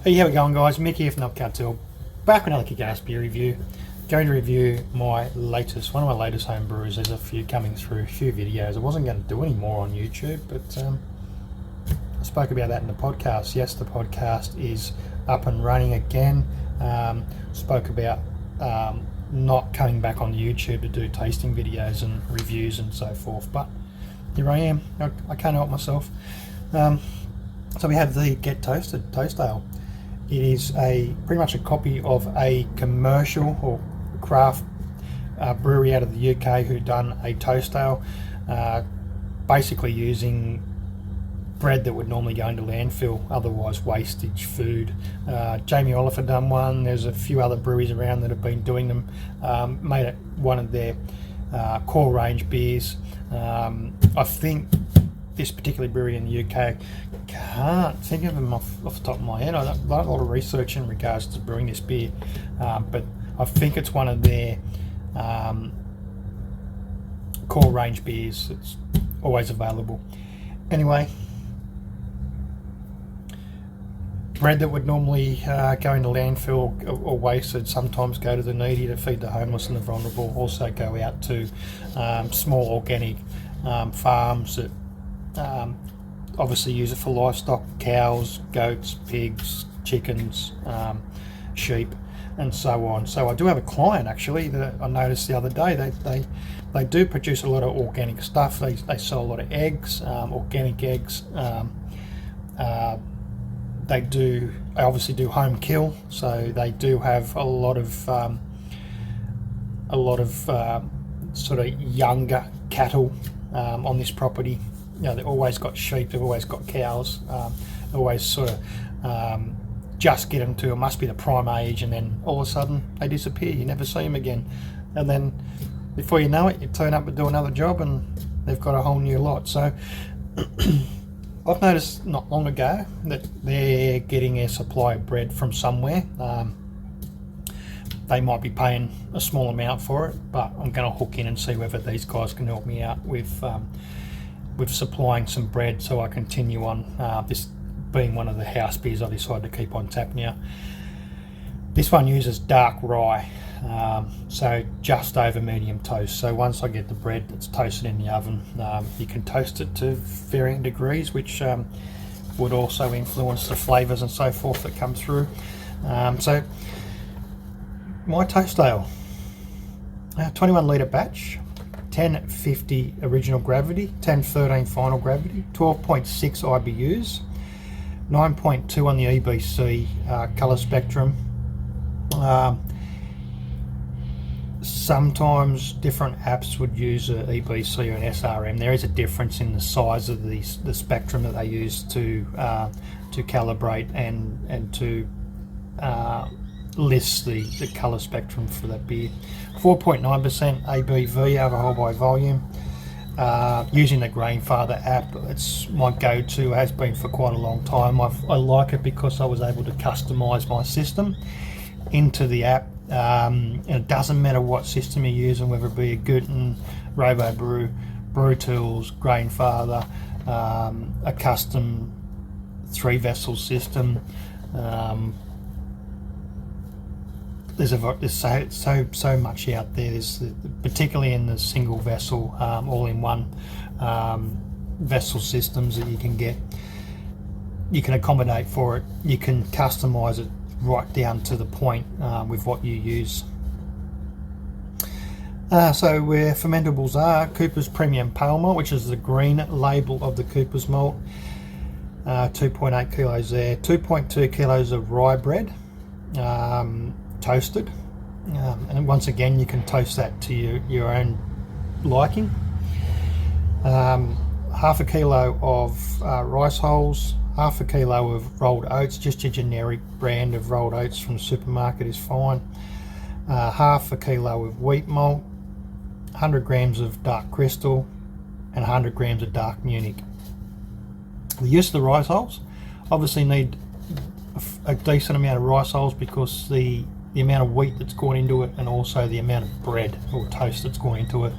Hey, how we going, guys? Mick here from Not Cartel, back with another kick-ass beer review. Going to review one of my latest home brews. There's a few coming through, a few videos. I wasn't going to do any more on YouTube, but I spoke about that in the podcast. Yes, the podcast is up and running again. Spoke about not coming back on YouTube to do tasting videos and reviews and so forth, but here I am. I can't help myself. So we have the Get Toasted Toast Ale. It is pretty much a copy of a commercial or craft brewery out of the UK who done a toast ale, basically using bread that would normally go into landfill, otherwise wastage food. Jamie Oliver done one. There's a few other breweries around that have been doing them. Made it one of their core range beers. I think this particular brewery in the UK, can't think of them off the top of my head. I've done a lot of research in regards to brewing this beer, but I think it's one of their core range beers. It's always available. Anyway, bread that would normally go into landfill or wasted sometimes go to the needy to feed the homeless and the vulnerable. Also go out to small organic farms that obviously use it for livestock: cows, goats, pigs, chickens, sheep, and so on. So I do have a client actually that I noticed the other day. They do produce a lot of organic stuff. They sell a lot of eggs, organic eggs. They obviously do home kill, so they do have a lot of sort of younger cattle on this property. You know, they've always got sheep, they've always got cows, always sort of just get them to, it must be the prime age, and then all of a sudden they disappear. You never see them again, and then before you know it, you turn up and do another job and they've got a whole new lot. So I've noticed not long ago that they're getting a supply of bread from somewhere. They might be paying a small amount for it, but I'm going to hook in and see whether these guys can help me out with supplying some bread, so I continue on, this being one of the house beers I decided to keep on tap now. This one uses dark rye, so just over medium toast. So once I get the bread that's toasted in the oven, you can toast it to varying degrees, which would also influence the flavours and so forth that come through. So my toast ale, 21 litre batch, 1050 original gravity, 1013 final gravity, 12.6 IBUs, 9.2 on the EBC colour spectrum. Sometimes different apps would use an EBC or an SRM. There is a difference in the size of the spectrum that they use to calibrate and to list the colour spectrum for that beer. 4.9% ABV, alcohol by volume. Using the Grainfather app, it's my go-to, has been for quite a long time. I like it because I was able to customise my system into the app. And it doesn't matter what system you're using, whether it be a Guten, RoboBrew, Brew Tools, Grainfather, a custom 3-vessel system. There's so much out there. There's particularly in the single vessel, all-in-one vessel systems that you can get. You can accommodate for it. You can customise it right down to the point with what you use. So where fermentables are: Cooper's Premium Pale Malt, which is the green label of the Cooper's malt. 2.8 kilos there. 2.2 kilos of rye bread. Toasted, and once again you can toast that to your own liking. Half a kilo of rice hulls, half a kilo of rolled oats, just your generic brand of rolled oats from the supermarket is fine. Half a kilo of wheat malt, 100 grams of dark crystal, and 100 grams of dark Munich. The use of the rice hulls, obviously need a decent amount of rice hulls because the amount of wheat that's gone into it, and also the amount of bread or toast that's gone into it,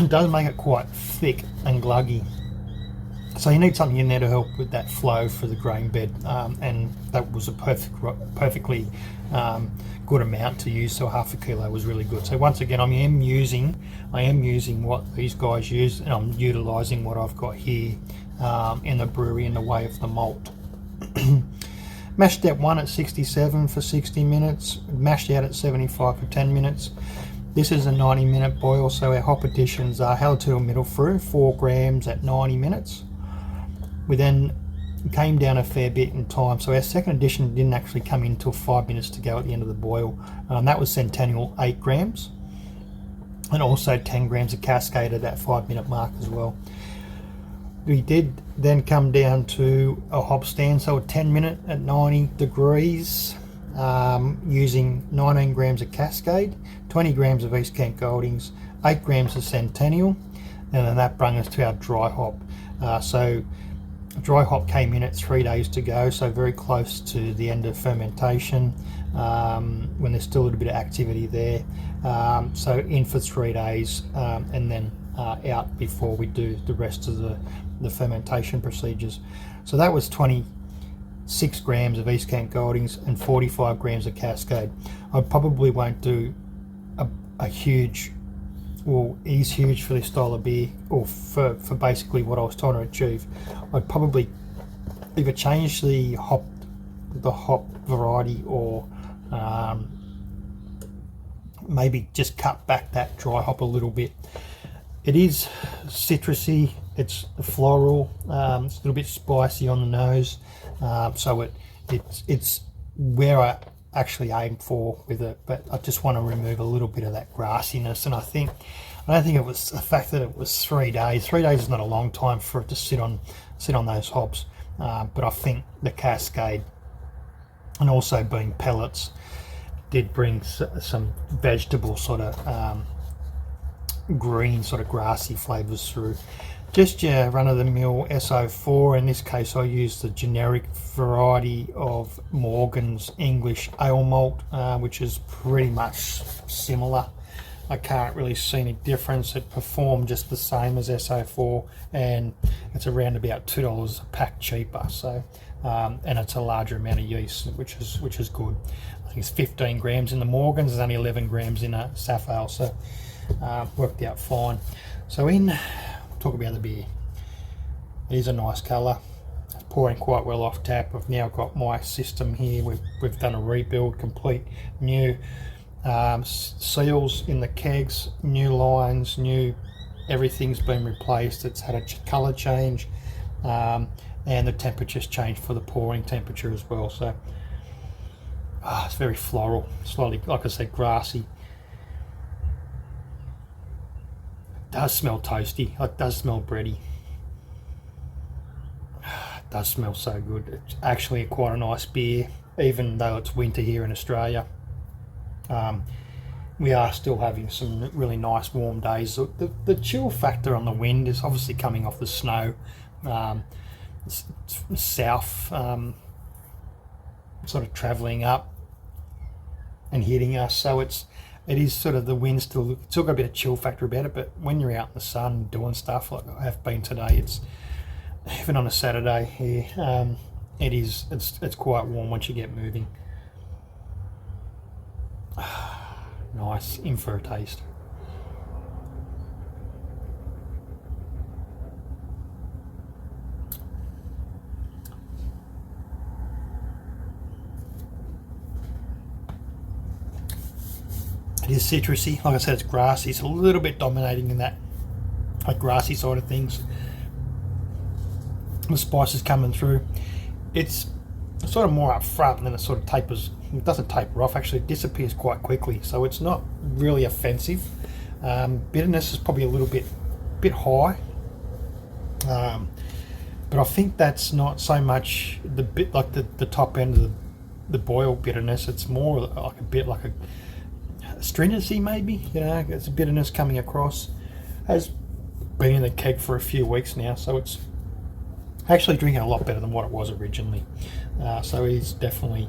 does make it quite thick and gluggy. So you need something in there to help with that flow for the grain bed, and that was a perfectly good amount to use. So half a kilo was really good. So once again, I am using what these guys use, and I'm utilising what I've got here in the brewery in the way of the malt. Mash step 1 at 67 for 60 minutes. Mashed out at 75 for 10 minutes. This is a 90-minute boil, so our hop additions are Hallertau middle through, 4 grams at 90 minutes. We then came down a fair bit in time, so our second addition didn't actually come in until 5 minutes to go at the end of the boil. That was Centennial, 8 grams, and also 10 grams of Cascade at that 5-minute mark as well. We did then come down to a hop stand, so a 10-minute at 90 degrees, using 19 grams of Cascade, 20 grams of East Kent Goldings, 8 grams of Centennial, and then that brought us to our dry hop. So dry hop came in at 3 days to go, so very close to the end of fermentation, when there's still a little bit of activity there. So in for 3 days, and then out before we do the rest of the fermentation procedures. So that was 26 grams of East Kent Goldings and 45 grams of Cascade. I probably won't do a huge, well, it is huge for this style of beer, or for basically what I was trying to achieve. I'd probably either change the hop variety, or maybe just cut back that dry hop a little bit. It is citrusy, it's floral, it's a little bit spicy on the nose, so it's where I actually aim for with it, but I just want to remove a little bit of that grassiness. And I don't think it was the fact that it was 3 days. 3 days is not a long time for it to sit on those hops, but I think the Cascade, and also being pellets, did bring some vegetable sort of green, sort of grassy flavours through. Just your run-of-the-mill SO4. In this case, I used the generic variety of Morgan's English ale malt, which is pretty much similar. I can't really see any difference. It performed just the same as SO4, and it's around about $2 a pack cheaper. So, and it's a larger amount of yeast, which is good. I think it's 15 grams in the Morgan's. There's only 11 grams in a Saf ale, so worked out fine. So talk about the beer. It is a nice colour. It's pouring quite well off tap. I've now got my system here. We've done a rebuild, complete new seals in the kegs, new lines, everything's been replaced. It's had a colour change, and the temperature's changed for the pouring temperature as well. So it's very floral, slightly, like I said, grassy. It does smell toasty. It does smell bready. It does smell so good. It's actually quite a nice beer, even though it's winter here in Australia. We are still having some really nice warm days. The chill factor on the wind is obviously coming off the snow, south, sort of travelling up and hitting us. So it is sort of, the wind still got a bit of chill factor about it. But when you're out in the sun doing stuff like I have been today, it's even on a Saturday here, it's quite warm once you get moving. Nice, in for a taste. It is citrusy. Like I said, it's grassy. It's a little bit dominating in that grassy side of things. The spices coming through. It's sort of more up front, and then it sort of tapers. It doesn't taper off, actually. It disappears quite quickly, so it's not really offensive. Bitterness is probably a little bit high, but I think that's not so much the bit like the top end of the boil bitterness. It's more like a bit like a stringency, maybe. It's a bitterness coming across. Has been in the keg for a few weeks now, so it's actually drinking a lot better than what it was originally. So it is definitely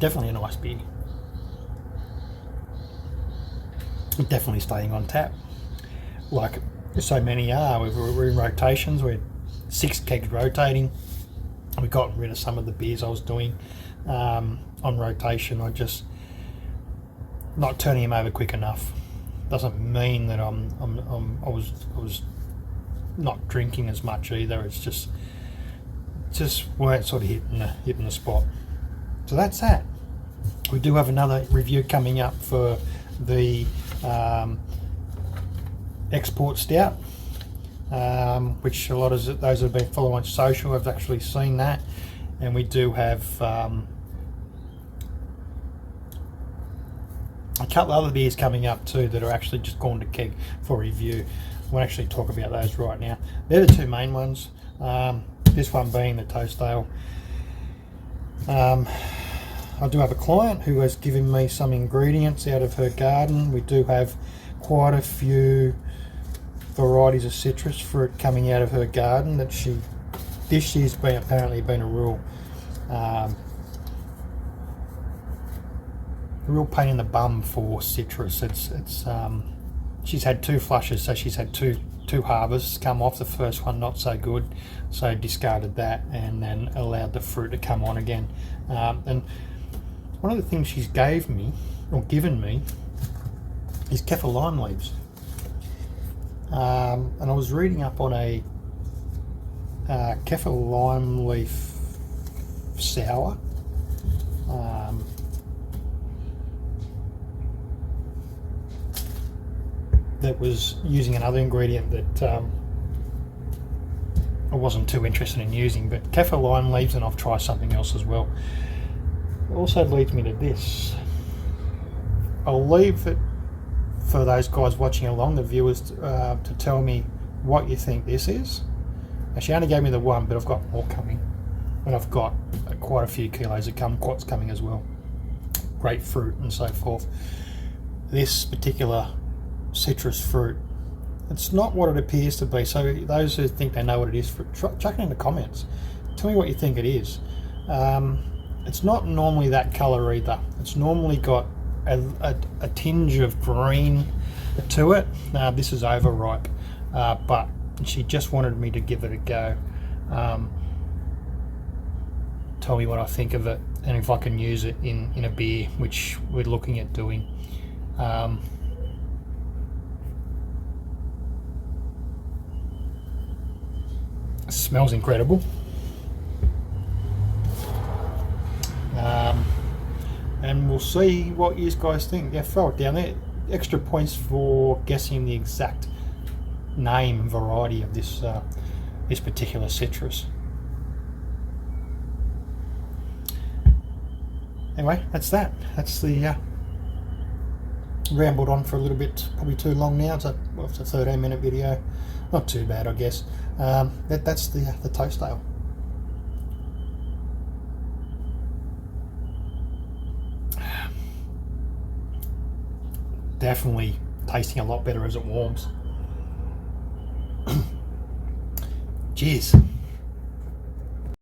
a nice beer. Definitely staying on tap. Like so many are. We're in rotations. We're 6 kegs rotating. We got rid of some of the beers I was doing on rotation. I just not turning them over quick enough. Doesn't mean that I was not drinking as much either. It's just weren't sort of hitting the spot. So that's that. We do have another review coming up for the export stout, which a lot of those who have been following on social have actually seen that, and we do have a couple of other beers coming up too that are actually just gone to keg for review. We'll actually talk about those right now. They're the 2 main ones. This one being the Toast Ale. I do have a client who has given me some ingredients out of her garden. We do have quite a few varieties of citrus fruit coming out of her garden that this year's apparently been a real pain in the bum for citrus. It's she's had 2 flushes, so she's had two harvests come off. The first one not so good, so discarded that and then allowed the fruit to come on again. And one of the things she's given me is kaffir lime leaves. And I was reading up on a kaffir lime leaf sour. That was using another ingredient that I wasn't too interested in using, but kaffir lime leaves, and I've tried something else as well. It also leads me to this. I'll leave it for those guys watching along, the viewers, to tell me what you think this is. She only gave me the one, but I've got more coming, and I've got quite a few kilos of kumquats coming as well, grapefruit and so forth. This particular citrus fruit, it's not what it appears to be. So those who think they know what it is, chuck it in the comments. Tell me what you think it is. It's not normally that colour either. It's normally got a tinge of green to it. This is overripe, but she just wanted me to give it a go. Tell me what I think of it and if I can use it in a beer, which we're looking at doing. It smells incredible. And we'll see what you guys think. Yeah, throw it down there. Extra points for guessing the exact name and variety of this this particular citrus. Anyway, that's that. That's the rambled on for a little bit, probably too long now. It's a 13-minute video. Not too bad, I guess. That's the Toast Ale. Definitely tasting a lot better as it warms. Cheers.